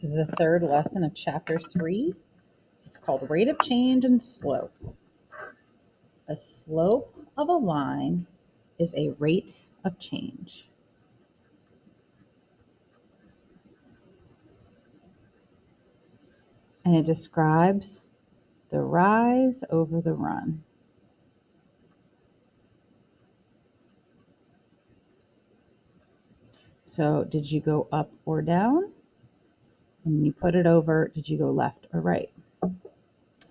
This is the third lesson of chapter 3. It's called Rate of Change and Slope. A slope of a line is a rate of change. And it describes the rise over the run. So did you go up or down? And when you put it over, did you go left or right?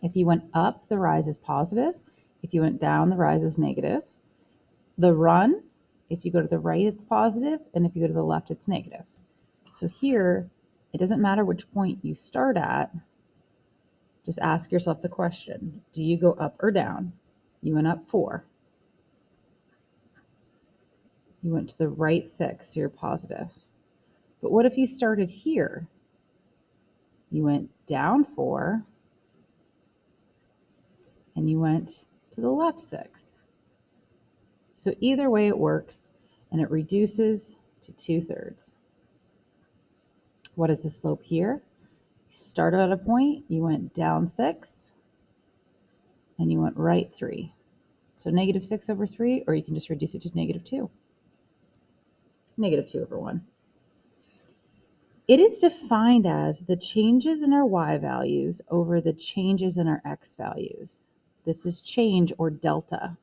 If you went up, the rise is positive. If you went down, the rise is negative. The run, if you go to the right, it's positive. And if you go to the left, it's negative. So here, it doesn't matter which point you start at. Just ask yourself the question, do you go up or down? You went up 4. You went to the right 6, so you're positive. But what if you started here? You went down 4, and you went to the left 6. So either way it works, and it reduces to 2/3. What is the slope here? You started at a point, you went down 6, and you went right 3. So -6 over 3, or you can just reduce it to -2. -2 over 1. It is defined as the changes in our y values over the changes in our x values. This is change, or delta.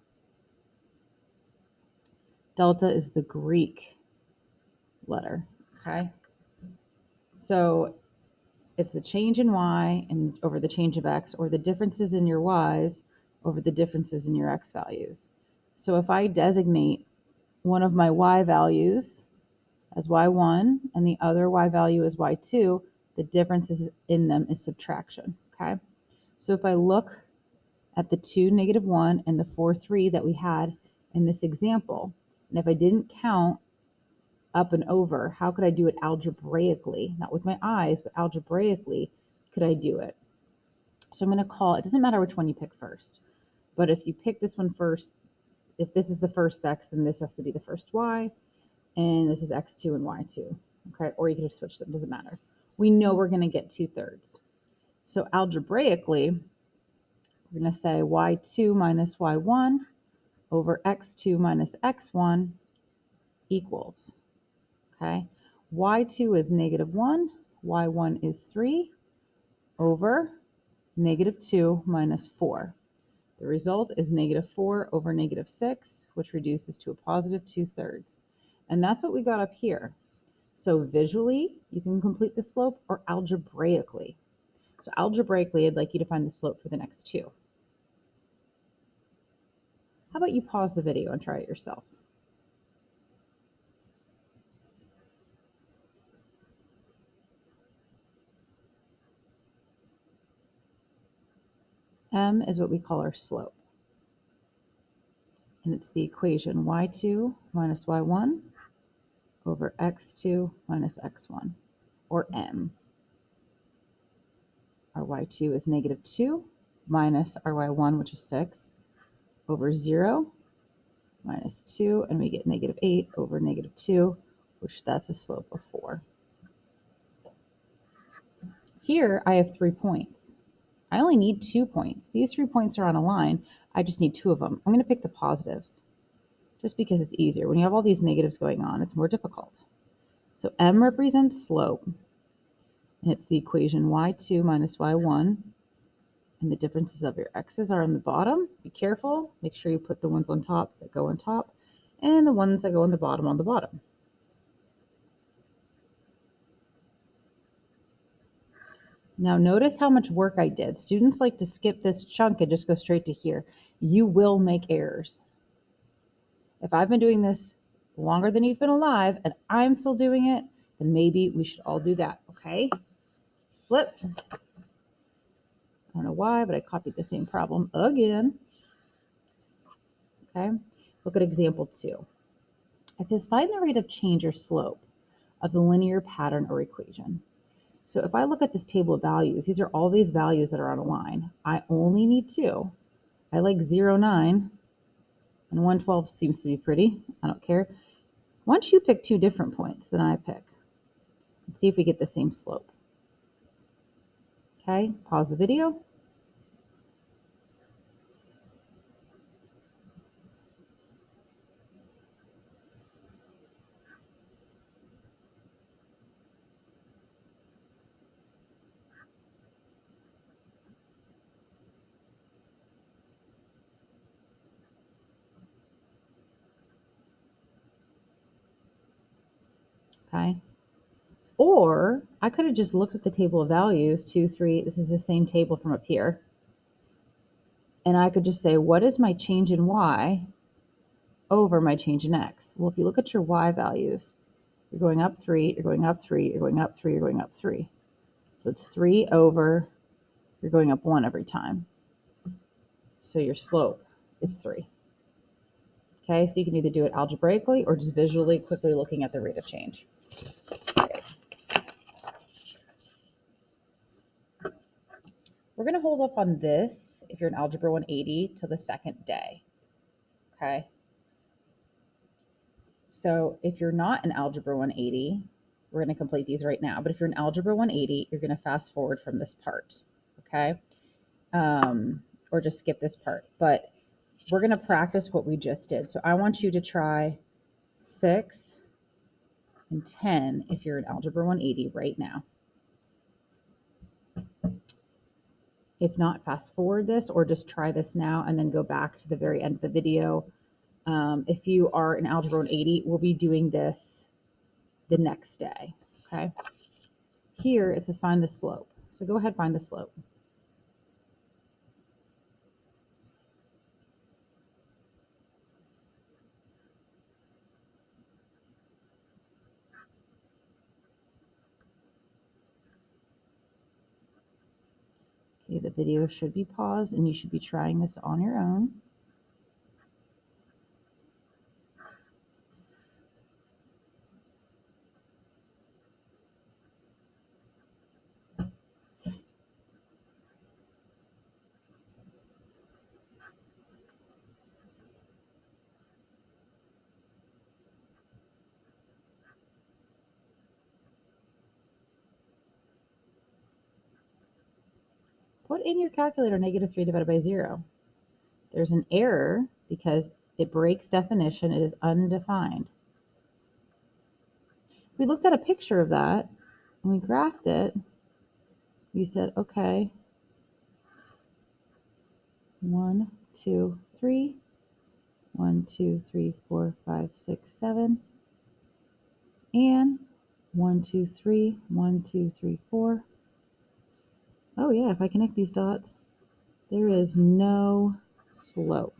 Delta is the Greek letter, okay? So it's the change in y and over the change of x, or the differences in your y's over the differences in your x values. So if I designate one of my y values as y1 and the other y value as y2, the differences in them is subtraction, okay? So if I look at the 2, -1 and the 4, 3 that we had in this example, and if I didn't count up and over, how could I do it algebraically? Not with my eyes, but algebraically, could I do it? So I'm going to call, it doesn't matter which one you pick first, but if you pick this one first, if this is the first x, then this has to be the first y, and this is x2 and y2, okay? Or you can just switch them, doesn't matter. We know we're going to get 2/3. So algebraically, we're going to say y2 minus y1 over x2 minus x1 equals, okay? y2 is -1, y1 is 3 over -2 minus 4. The result is -4 over -6, which reduces to a positive 2/3. And that's what we got up here. So visually, you can complete the slope, or algebraically. So algebraically, I'd like you to find the slope for the next 2. How about you pause the video and try it yourself? M is what we call our slope. And it's the equation y2 minus y1 over x2 minus x1, or m. Our y2 is -2 minus our y1, which is 6, over 0 minus 2, and we get -8 over -2, which that's a slope of 4. Here I have 3 points. I only need 2 points. These 3 points are on a line. I just need 2 of them. I'm going to pick the positives just because it's easier. When you have all these negatives going on, it's more difficult. So m represents slope, and it's the equation y2 minus y1, and the differences of your x's are on the bottom. Be careful. Make sure you put the ones on top that go on top, and the ones that go on the bottom on the bottom. Now notice how much work I did. Students like to skip this chunk and just go straight to here. You will make errors. If I've been doing this longer than you've been alive and I'm still doing it, then maybe we should all do that, okay? Flip. I don't know why, but I copied the same problem again. Okay, look at example 2. It says find the rate of change or slope of the linear pattern or equation. So if I look at this table of values, these are all these values that are on a line. I only need 2. I like 0, 9, and 112 seems to be pretty. I don't care. Once you pick 2 different points than I pick, let's see if we get the same slope. Okay, pause the video. Okay. Or I could have just looked at the table of values, 2, 3. This is the same table from up here. And I could just say, what is my change in y over my change in x? Well, if you look at your y values, you're going up 3, you're going up 3, you're going up 3, you're going up 3. So it's 3 over, you're going up 1 every time. So your slope is 3. Okay, so you can either do it algebraically or just visually, quickly looking at the rate of change. Okay. We're going to hold up on this, if you're in Algebra 180, till the second day. Okay. So if you're not in Algebra 180, we're going to complete these right now. But if you're in Algebra 180, you're going to fast forward from this part. Okay. Or just skip this part. But we're going to practice what we just did. So I want you to try 6 and 10 if you're in Algebra 180 right now. If not, fast forward this or just try this now and then go back to the very end of the video. If you are in Algebra 180, we'll be doing this the next day, okay? Here it says find the slope. So go ahead, find the slope. Okay, the video should be paused and you should be trying this on your own. Put in your calculator -3 divided by 0. There's an error because it breaks definition. It is undefined. If we looked at a picture of that and we graphed it, we said, okay, 1, 2, 3, 1, 2, 3, 4, 5, 6, 7, and 1, 2, 3, 1, 2, 3, 4. Oh yeah, if I connect these dots, there is no slope.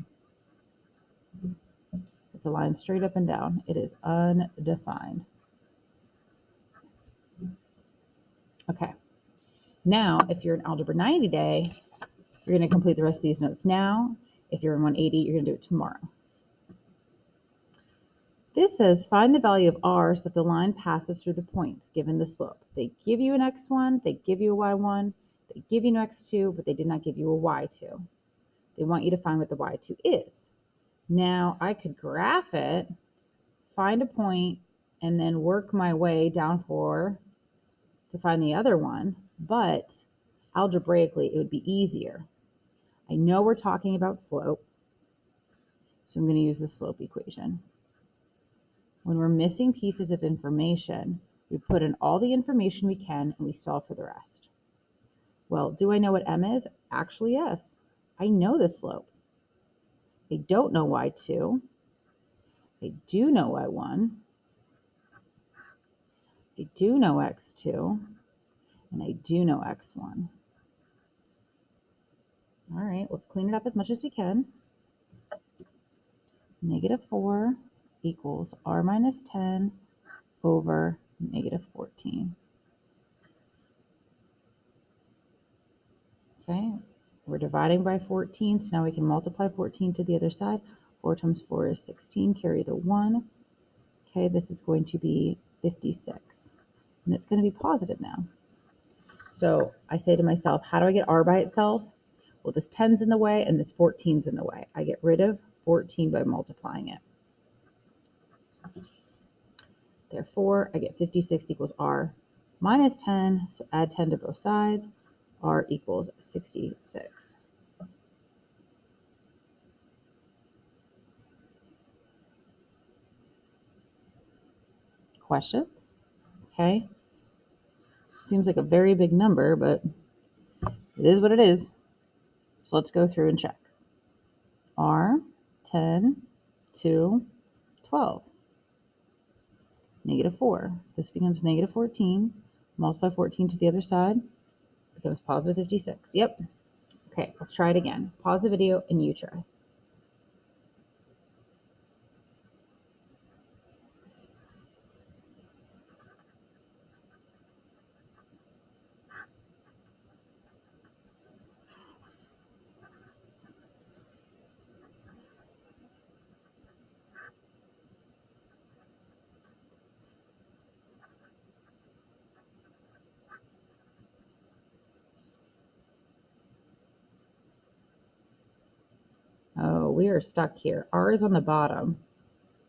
It's a line straight up and down. It is undefined. Okay. Now, if you're in Algebra 90 day, you're going to complete the rest of these notes now. If you're in 180, you're going to do it tomorrow. This says find the value of r so that the line passes through the points given the slope. They give you an x1, they give you a y1, they give you an x2, but they did not give you a y2. They want you to find what the y2 is. Now I could graph it, find a point, and then work my way down to find the other one, but algebraically it would be easier. I know we're talking about slope, so I'm going to use the slope equation. When we're missing pieces of information, we put in all the information we can and we solve for the rest. Well, do I know what m is? Actually, yes. I know the slope. I don't know y2. I do know y1. I do know x2. And I do know x1. All right, let's clean it up as much as we can. -4 equals r minus 10 over -14. Okay, we're dividing by 14, so now we can multiply 14 to the other side. 4 times 4 is 16, carry the 1. Okay, this is going to be 56, and it's going to be positive now. So I say to myself, how do I get r by itself? Well, this 10's in the way and this 14's in the way. I get rid of 14 by multiplying it. Therefore, I get 56 equals r minus 10, so add 10 to both sides. R equals 66. Questions? Okay. Seems like a very big number, but it is what it is. So let's go through and check. R, 10, 2, 12. Negative 4. This becomes negative 14. Multiply 14 to the other side. Becomes positive 56. Yep. Okay, let's try it again. Pause the video and you try. Oh, we are stuck here. R is on the bottom.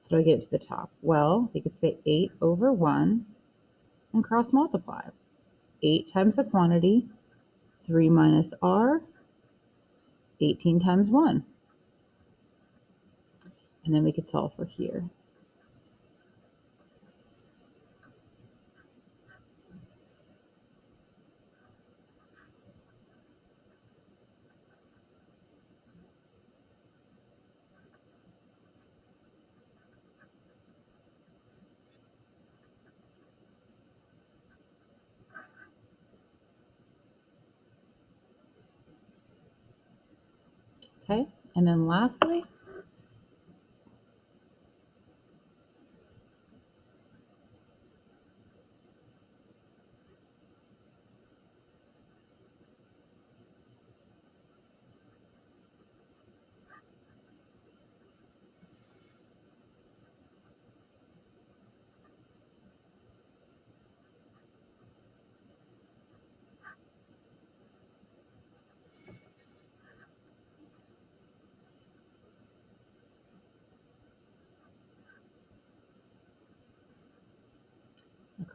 How do I get it to the top? Well, we could say 8 over 1 and cross multiply. 8 times the quantity, 3 minus R, 18 times 1. And then we could solve for here. Okay, and then lastly,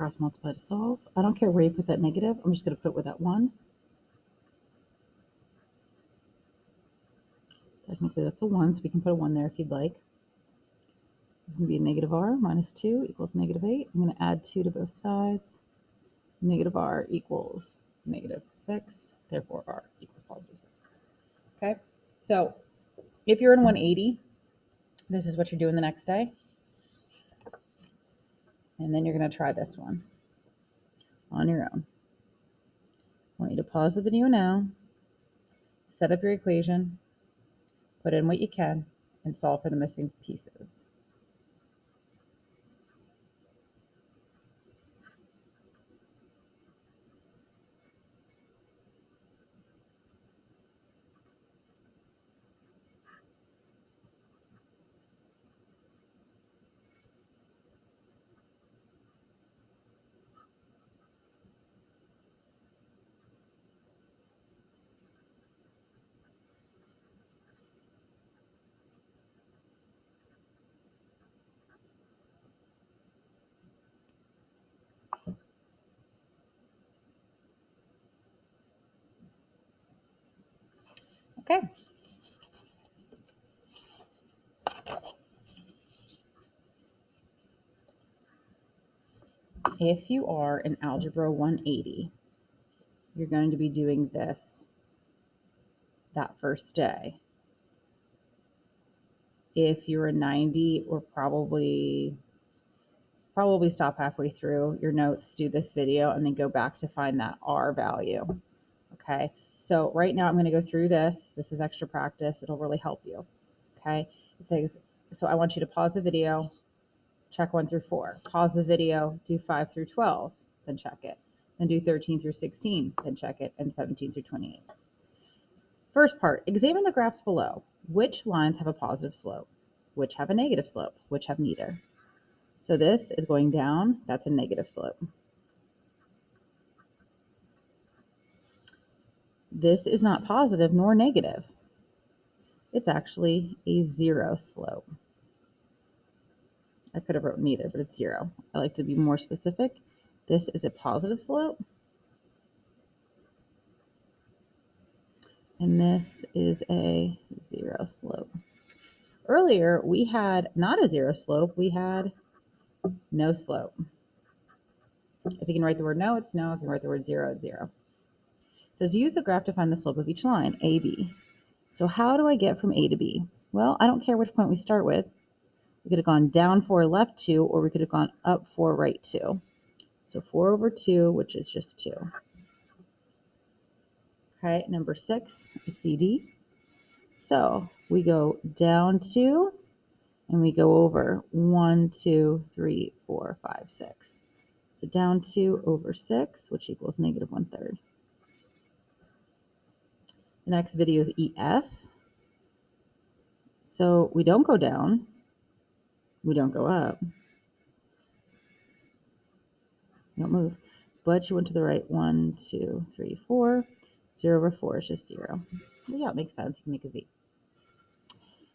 cross multiply to solve. I don't care where you put that negative. I'm just going to put it with that 1. Technically, that's a 1, so we can put a 1 there if you'd like. It's going to be a negative R minus 2 equals negative 8. I'm going to add 2 to both sides. Negative R equals negative 6. Therefore, R equals positive 6. Okay, so if you're in 180, this is what you're doing the next day. And then you're going to try this one on your own. I want you to pause the video now, set up your equation, put in what you can, and solve for the missing pieces. Okay. If you are in Algebra 180, you're going to be doing this that first day. If you're a 90, or probably stop halfway through your notes, do this video, and then go back to find that R value. Okay, so right now I'm going to go through this. This is extra practice. It'll really help you. Okay, it says, so I want you to pause the video, check 1 through 4. Pause the video, do 5 through 12, then check it. Then do 13 through 16, then check it, and 17 through 28. First part, examine the graphs below. Which lines have a positive slope? Which have a negative slope? Which have neither? So this is going down. That's a negative slope. This is not positive nor negative. It's actually a 0 slope. I could have wrote neither, but it's 0. I like to be more specific. This is a positive slope. and this is a 0 slope. Earlier, we had not a 0 slope, we had no slope. If you can write the word no, it's no. If you can write the word 0, it's 0. It says use the graph to find the slope of each line, AB. So how do I get from A to B? Well, I don't care which point we start with. We could have gone down 4, left 2, or we could have gone up 4, right 2. So 4 over 2, which is just 2. Okay, number 6 is CD. So we go down 2, and we go over 1, 2, 3, 4, 5, 6. So down 2 over 6, which equals negative 1/3. The next video is EF. So we don't go down, we don't go up, you don't move, but you went to the right 1, 2, 3, 4. 0 over 4 is just 0. Well, yeah, it makes sense. You can make a Z.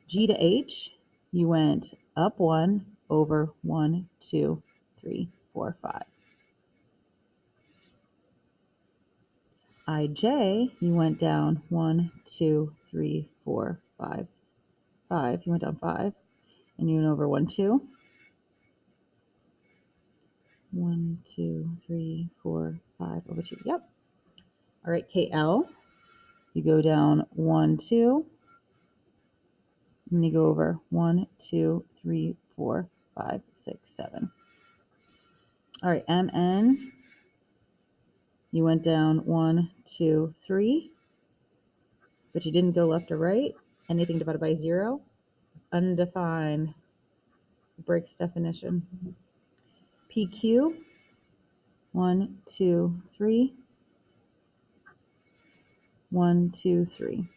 G to H, you went up 1 over 1, 2, 3, 4, 5. IJ, you went down 1, 2, 3, 4, 5, 5. You went down 5, and you went over 1, 2. 1, 2, 3, 4, 5 over 2. Yep. All right, KL, you go down 1, 2, and you go over 1, 2, 3, 4, 5, 6, 7. All right, MN, you went down 1, 2, 3, but you didn't go left or right. Anything divided by 0 is undefined. Breaks definition. PQ, 1, 2, 3, 1, 2, 3.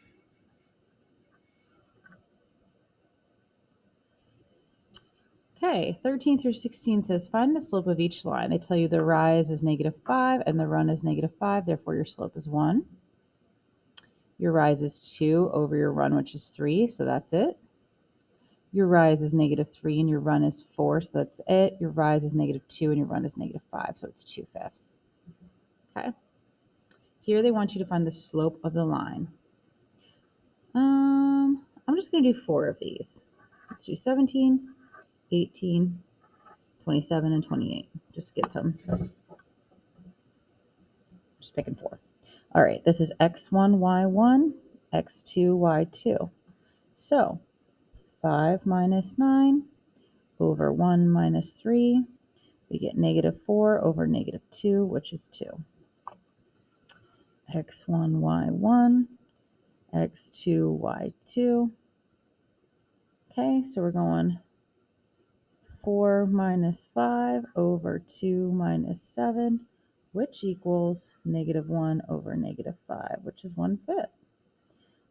Okay, 13 through 16 says find the slope of each line. They tell you the rise is -5 and the run is -5, therefore your slope is 1. Your rise is 2 over your run, which is 3, so that's it. Your rise is -3 and your run is 4, so that's it. Your rise is -2 and your run is -5, so it's 2/5. Okay. Here they want you to find the slope of the line. I'm just going to do 4 of these. Let's do 17, 18, 27, and 28. Just get some. Just picking 4. All right, this is x1, y1, x2, y2. So 5 minus 9 over 1 minus 3. We get -4 over -2, which is 2. x1, y1, x2, y2. Okay, so we're going 4 minus 5 over 2 minus 7, which equals -1 over -5, which is 1/5.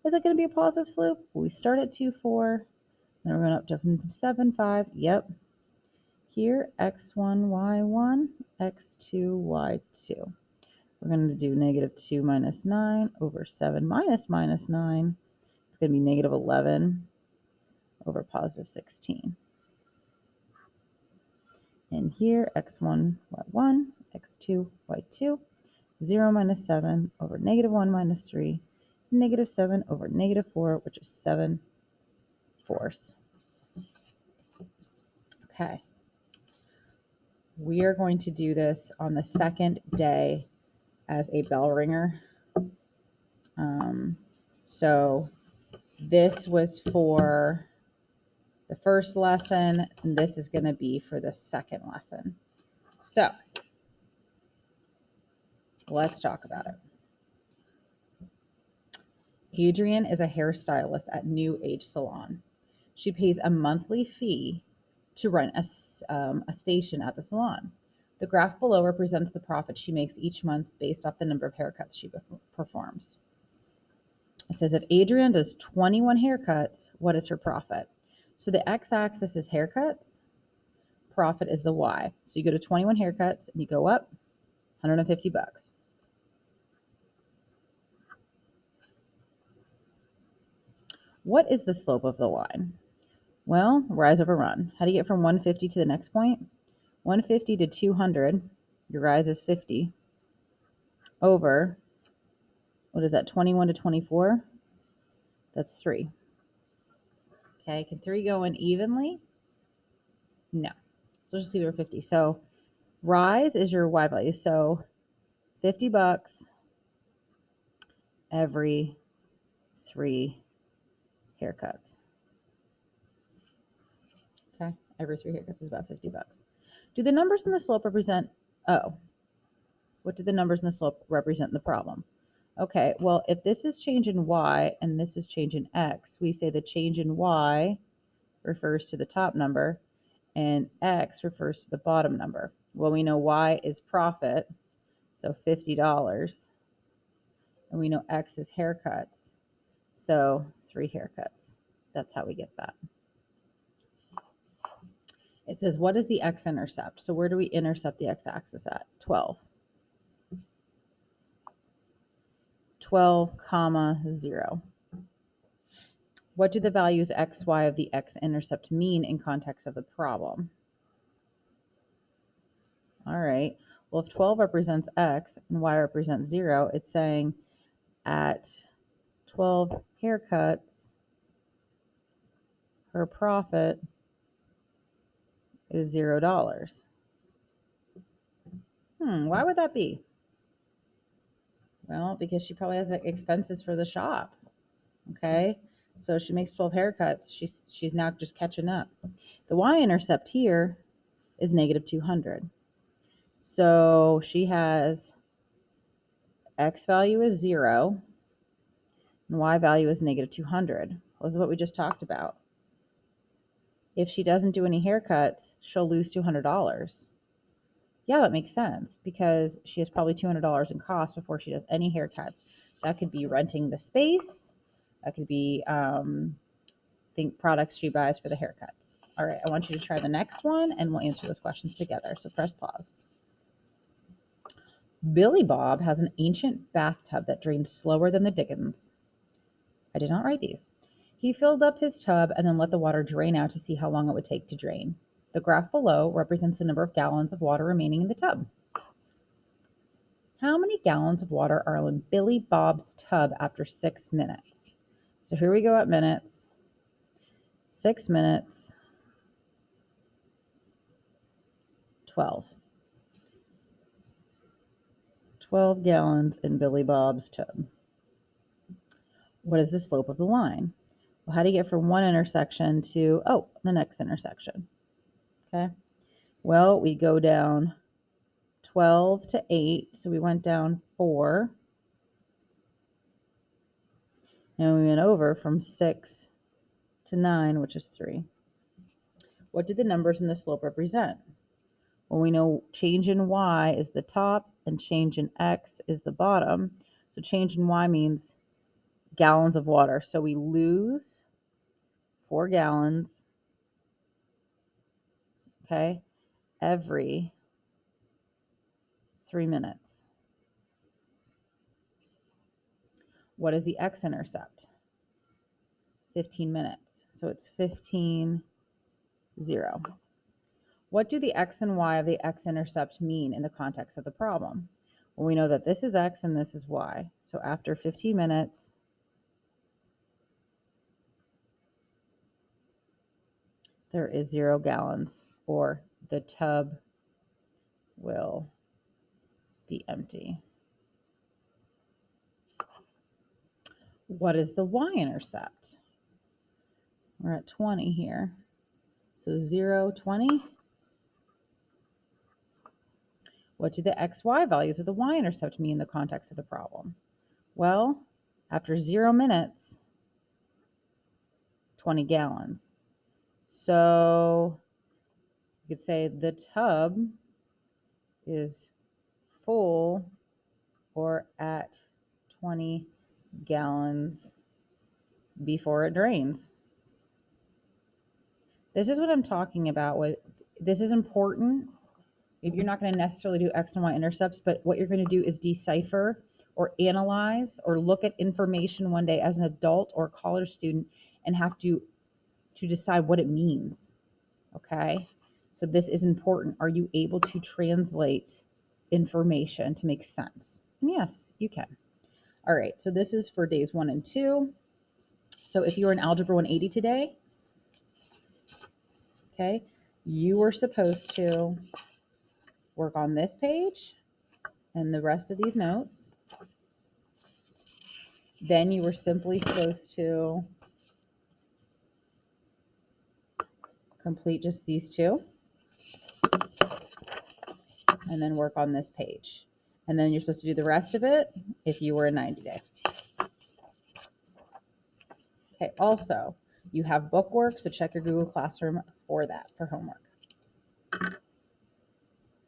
Is it going to be a positive slope? We start at 2, 4, then we're going up to 7, 5. Yep. Here, x1, y1, x2, y2. We're going to do -2 minus 9 over 7 minus 9. It's going to be -11 over positive 16. And here, x1, y1, x2, y2, 0 minus 7 over -1 minus 3, -7 over -4, which is 7/4. Okay. We are going to do this on the second day as a bell ringer. So this was for the first lesson, and this is going to be for the second lesson. So let's talk about it. Adrienne is a hairstylist at New Age Salon. She pays a monthly fee to rent a station at the salon. The graph below represents the profit she makes each month based off the number of haircuts she performs. It says if Adrienne does 21 haircuts, what is her profit? So the x-axis is haircuts, profit is the y. So you go to 21 haircuts and you go up $150. What is the slope of the line? Well, rise over run. How do you get from 150 to the next point? 150 to 200, your rise is 50, over, what is that, 21 to 24? That's 3. Okay, can 3 go in evenly? No. So let's just leave it at 50. So rise is your Y value. So $50 every 3 haircuts. Okay, every 3 haircuts is about $50. Do the numbers in the slope represent, what do the numbers in the slope represent in the problem? Okay, well, if this is change in Y and this is change in X, we say the change in Y refers to the top number and X refers to the bottom number. Well, we know Y is profit, so $50, and we know X is haircuts, so 3 haircuts. That's how we get that. It says, what is the x-intercept? So where do we intercept the x-axis at? 12. 12, comma, 0. What do the values x, y of the x-intercept mean in context of the problem? All right. Well, if 12 represents x and y represents 0, it's saying at 12 haircuts, her profit is $0. Why would that be? Well, because she probably has expenses for the shop. Okay, so she makes 12 haircuts. She's now just catching up. The y-intercept here is negative 200. So she has x value is 0 and y value is negative 200. Well, this is what we just talked about. If she doesn't do any haircuts, she'll lose $200. Yeah, that makes sense because she has probably $200 in cost before she does any haircuts. That could be renting the space. That could be products she buys for the haircuts. All right, I want you to try the next one and we'll answer those questions together. So press pause. Billy Bob has an ancient bathtub that drains slower than the Dickens. I did not write these. He filled up his tub and then let the water drain out to see how long it would take to drain. The graph below represents the number of gallons of water remaining in the tub. How many gallons of water are in Billy Bob's tub after 6 minutes? So here we go at minutes. 6 minutes. 12. 12 gallons in Billy Bob's tub. What is the slope of the line? Well, how do you get from one intersection to, the next intersection? Okay. Well, we go down 12 to 8. So we went down 4. And we went over from 6 to 9, which is 3. What do the numbers in the slope represent? Well, we know change in y is the top and change in x is the bottom. So change in y means gallons of water. So we lose 4 gallons, okay, every 3 minutes. What is the x-intercept? 15 minutes. So it's 15, 0. What do the x and y of the x-intercept mean in the context of the problem? Well, we know that this is x and this is y. So after 15 minutes, there is 0 gallons, or the tub will be empty. What is the y-intercept? We're at 20 here. So 0, 20. What do the xy values of the y-intercept mean in the context of the problem? Well, after 0 minutes, 20 gallons. So you could say the tub is full or at 20 gallons before it drains. This is what I'm talking about. This is important. Maybe you're not going to necessarily do X and Y intercepts, but what you're going to do is decipher or analyze or look at information one day as an adult or college student and have to decide what it means. Okay? So this is important. Are you able to translate information to make sense? And yes, you can. All right, so this is for days 1 and 2. So if you were in Algebra 180 today, okay, you were supposed to work on this page and the rest of these notes. Then you were simply supposed to complete just these two and then work on this page. And then you're supposed to do the rest of it if you were in 90 day. Okay, also, you have bookwork, so check your Google Classroom for that, for homework.